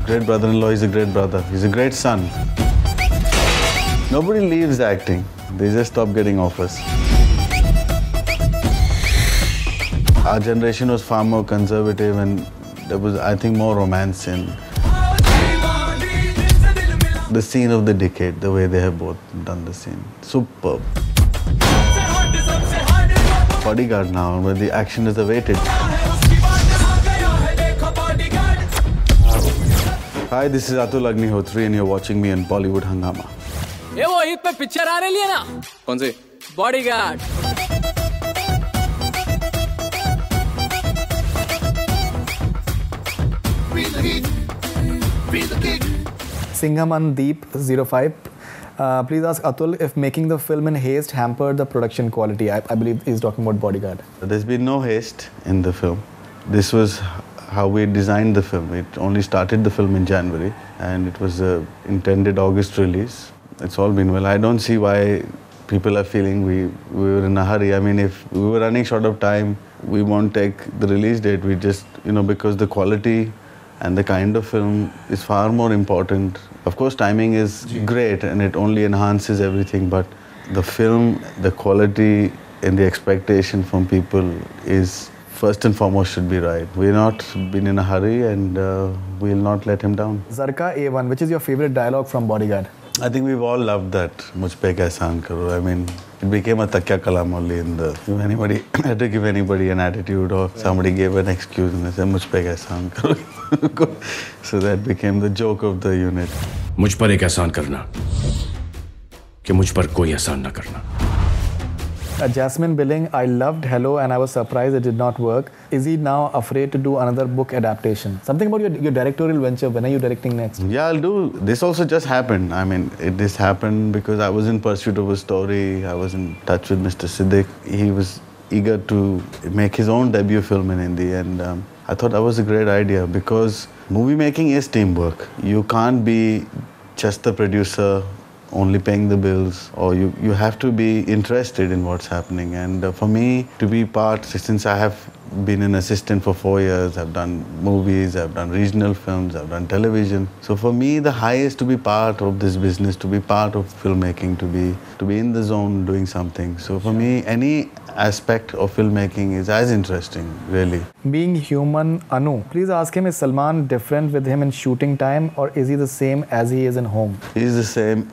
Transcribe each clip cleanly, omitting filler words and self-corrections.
Great brother-in-law, he's a great brother. He's a great son. Nobody leaves acting. They just stop getting offers. Our generation was far more conservative and there was, I think, more romance in the scene of the decade, the way they have both done the scene. Superb. Bodyguard now, where the action is awaited. Hi, this is Atul Agnihotri and you're watching me on Bollywood Hungama. ये वो ईद पे picture आ रही है ना? कौन सी? Bodyguard. Singamandeep 05. Please ask Atul if making the film in haste hampered the production quality. I believe he's talking about Bodyguard. There's been no haste in the film. This was how we designed the film. It only started the film in January and it was an intended August release. It's all been well. I don't see why people are feeling we were in a hurry. I mean, if we were running short of time, we won't take the release date. We just, because the quality and the kind of film is far more important. Of course, timing is great and it only enhances everything, but the film, the quality and the expectation from people is first and foremost should be right. We're not been in a hurry and we'll not let him down. Zarka A1, which is your favorite dialogue from Bodyguard? I think we've all loved that. Mujh pe ehsan karo. I mean, it became a takya kalam only in the... If anybody had to give anybody an attitude or somebody gave an excuse and they said, mujh pe ehsan karo. So that became the joke of the unit. मुझ पर एक एहसान करना कि मुझ पर कोई एहसान ना करना. Jasmine Billing, I loved Hello and I was surprised it did not work. Is he now afraid to do another book adaptation? Something about your directorial venture. When are you directing next? Yeah, I'll do. This also just happened. I mean, this happened because I was in pursuit of a story. I was in touch with Mr. Siddiq. He was eager to make his own debut film in Hindi and I thought that was a great idea because movie making is teamwork. You can't be just the producer only paying the bills, or you have to be interested in what's happening. And for me to be part, since I have been an assistant for 4 years, I've done movies, I've done regional films, I've done television. So for me, the high is to be part of this business, to be part of filmmaking, to be in the zone doing something. So for me, any aspect of filmmaking is as interesting, really. Being human, Anu, please ask him, is Salman different with him in shooting time or is he the same as he is in home? He's the same.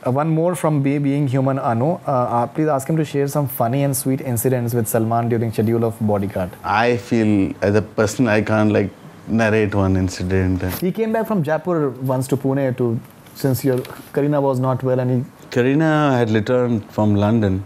One more from Being Human, Anu. Please ask him to share some funny and sweet incidents with Salman during schedule of Bodyguard. I feel, as a person, I can't narrate one incident. He came back from Jaipur once to Pune since your Kareena was not well and Kareena had returned from London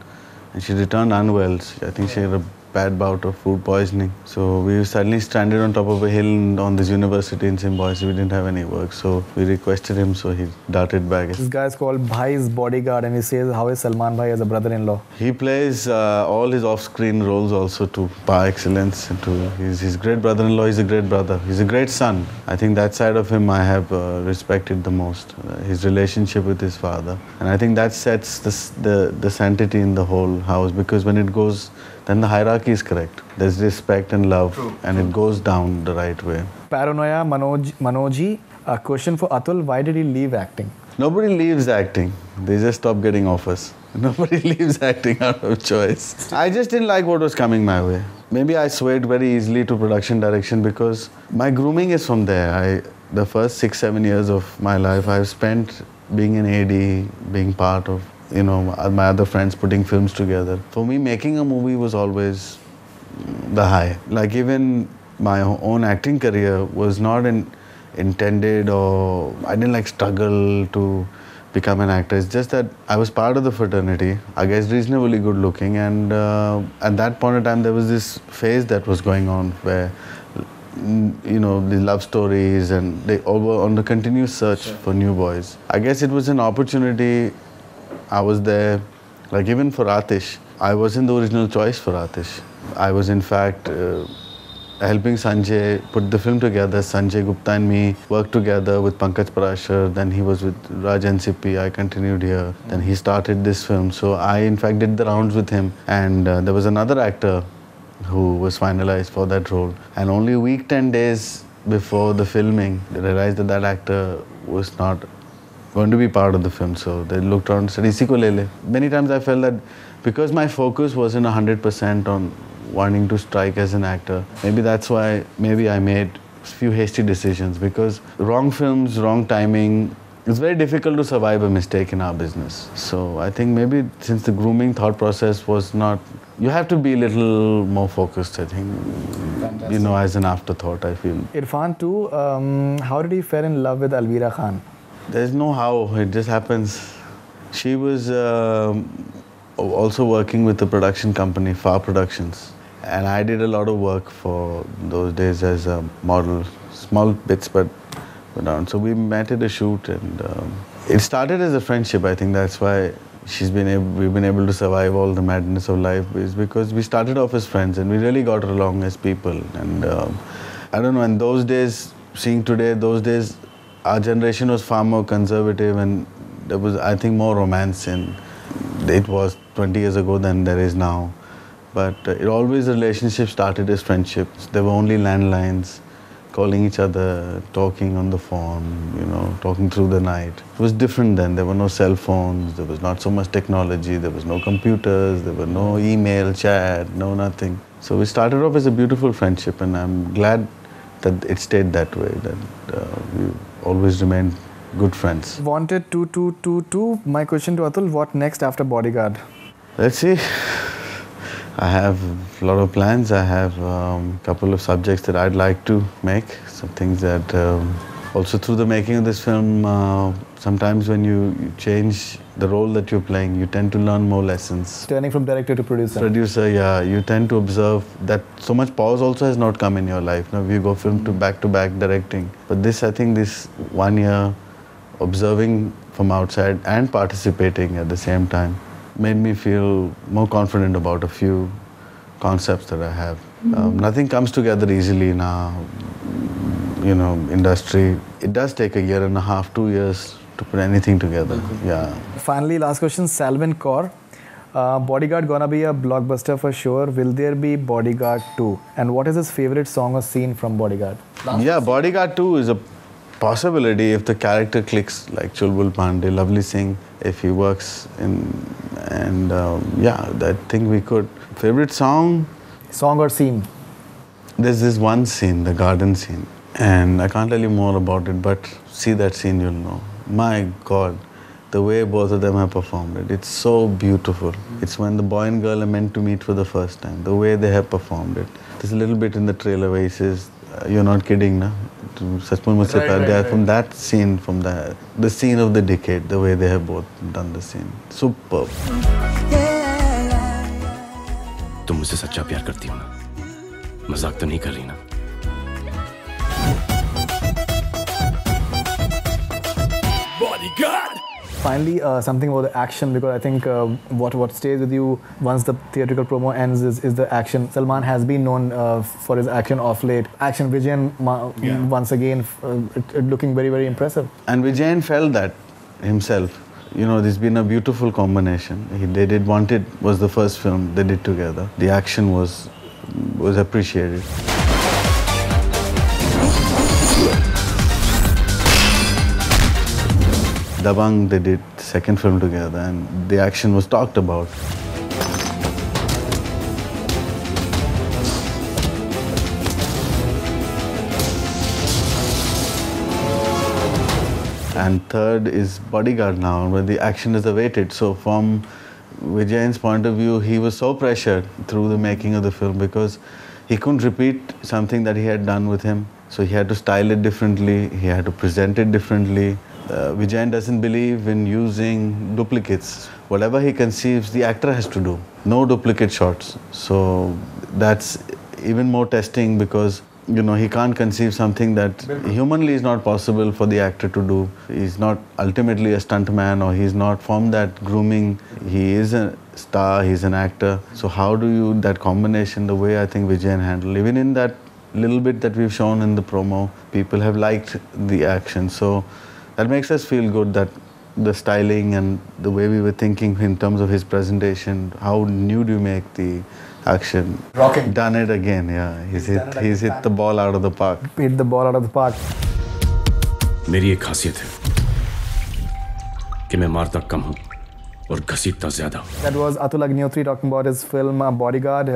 and she returned unwell. I think she had a bad bout of food poisoning. So we suddenly stranded on top of a hill on this university in Symbiosis. We didn't have any work. So we requested him, so he darted back. This guy is called Bhai's Bodyguard and he says, how is Salman Bhai as a brother-in-law? He plays all his off-screen roles also to par excellence. He's his great brother-in-law, he's a great brother. He's a great son. I think that side of him I have respected the most. His relationship with his father. And I think that sets the sanctity in the whole house, because when it goes, then the hierarchy is correct. There's respect and love, and it goes down the right way. Paranoia Manoji, a question for Atul, why did he leave acting? Nobody leaves acting. They just stop getting offers. Nobody leaves acting out of choice. I just didn't like what was coming my way. Maybe I swayed very easily to production direction because my grooming is from there. The first 6-7 years of my life I've spent being an AD, being part of my other friends putting films together. For me, making a movie was always the high. Even my own acting career was not intended, or I didn't struggle to become an actor. It's just that I was part of the fraternity. I guess reasonably good looking, and at that point in time there was this phase that was going on where the love stories, and they all were on the continuous search for new boys. I guess it was an opportunity. I was there, even for Atish, I wasn't the original choice for Atish. I was in fact helping Sanjay put the film together. Sanjay Gupta and me worked together with Pankaj Parashar, then he was with Raj NCP, I continued here, then he started this film. So I in fact did the rounds with him, and there was another actor who was finalized for that role. And only a week, 10 days before the filming, they realized that that actor was not going to be part of the film. So they looked around and said, "Isi ko le le." Many times I felt that because my focus wasn't 100% on wanting to strike as an actor, maybe that's why maybe I made a few hasty decisions, because wrong films, wrong timing, it's very difficult to survive a mistake in our business. So I think maybe since the grooming thought process was not, you have to be a little more focused, I think. Fantastic. You know, as an afterthought, I feel. Irfan too, how did he fall in love with Alvira Khan? There's no how, it just happens. She was also working with the production company, Far Productions. And I did a lot of work for those days as a model, small bits, but so we met at a shoot, and it started as a friendship. I think that's why we've been able to survive all the madness of life, is because we started off as friends and we really got along as people. And I don't know, in those days, seeing today, those days, our generation was far more conservative, and there was, I think, more romance in it was 20 years ago than there is now. But the relationship started as friendships. There were only landlines, calling each other, talking on the phone, you know, talking through the night. It was different then. There were no cell phones, there was not so much technology, there was no computers, there were no email, chat, no nothing. So we started off as a beautiful friendship, and I'm glad that it stayed that way, that we always remained good friends. Wanted 2. My question to Atul, what next after Bodyguard? Let's see. I have a lot of plans. I have a couple of subjects that I'd like to make. Some things that also through the making of this film, sometimes when you change the role that you're playing, you tend to learn more lessons. Turning from director to producer. Producer, yeah. You tend to observe that so much pause also has not come in your life. Now you go film to back directing. But this, I think this 1 year observing from outside and participating at the same time made me feel more confident about a few concepts that I have. Nothing comes together easily in our, industry. It does take a year and a half, 2 years to put anything together. Yeah. Finally, last question, Salvin Kaur. Bodyguard gonna be a blockbuster for sure. Will there be Bodyguard 2? And what is his favorite song or scene from Bodyguard? Bodyguard 2 is a possibility if the character clicks, like Chulbul Pandey, Lovely Singh, if he works in, and I think we could. Favorite song? Song or scene? There's this one scene, the garden scene, and I can't tell you more about it, but see that scene, you'll know. My God, the way both of them have performed it, it's so beautiful. It's when the boy and girl are meant to meet for the first time, the way they have performed it. There's a little bit in the trailer where he says, "You're not kidding, na?" From that scene, from the scene of the decade, the way they have both done the scene. Superb. तुम मुझसे सच्चा प्यार करती हो ना? मजाक तो नहीं कर रही ना? Bodyguard! Finally, something about the action, because I think what stays with you once the theatrical promo ends is the action. Salman has been known for his action off late. Action Vijayan once again looking very, very impressive. And Vijayan felt that himself. There's been a beautiful combination. They did Wanted was the first film they did together. The action was appreciated. Dabangg, they did the second film together, and the action was talked about. And third is Bodyguard now, where the action is awaited. So from Vijayan's point of view, he was so pressured through the making of the film because he couldn't repeat something that he had done with him. So he had to style it differently, he had to present it differently. Vijayan doesn't believe in using duplicates. Whatever he conceives, the actor has to do. No duplicate shots. So that's even more testing because he can't conceive something that humanly is not possible for the actor to do. He's not ultimately a stuntman, or he's not from that grooming. He is a star, he's an actor. So how do you, that combination, the way I think Vijayan handled, even in that little bit that we've shown in the promo, people have liked the action. So that makes us feel good that the styling and the way we were thinking in terms of his presentation, how nude you make the action. Rocking. Done it again, yeah. He's hit the ball out of the park. Hit the ball out of the park. मेरी एक खासियत है कि मैं मारता कम हूं और घसीटता ज़्यादा. That was Atul Agnihotri talking about his film Bodyguard.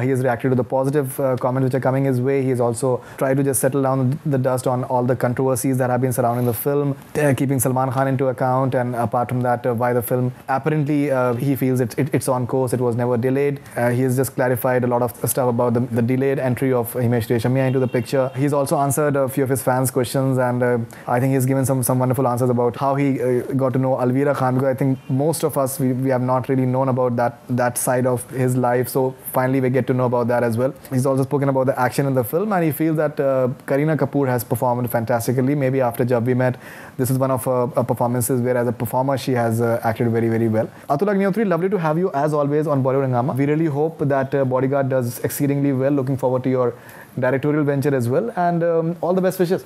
He has reacted to the positive comments which are coming his way. He has also tried to just settle down the dust on all the controversies that have been surrounding the film, keeping Salman Khan into account, and apart from that, why the film apparently he feels it's on course. It was never delayed. He has just clarified a lot of stuff about the delayed entry of Himesh Reshammiya into the picture. He's also answered a few of his fans' questions, and I think he's given some wonderful answers about how he got to know Alvira Khan, because I think most of us we have not really known about that side of his life, so finally we get to know about that as well. He's also spoken about the action in the film, and he feels that Kareena Kapoor has performed fantastically. Maybe after Jab We Met, this is one of her performances where as a performer she has acted very, very well. Atul Agnihotri, lovely to have you as always on Bollywood Hungama. We really hope that Bodyguard does exceedingly well. Looking forward to your directorial venture as well, and all the best wishes.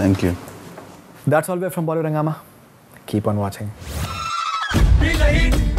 Thank you. That's all we have from Bollywood Hungama. Keep on watching. Feel the heat.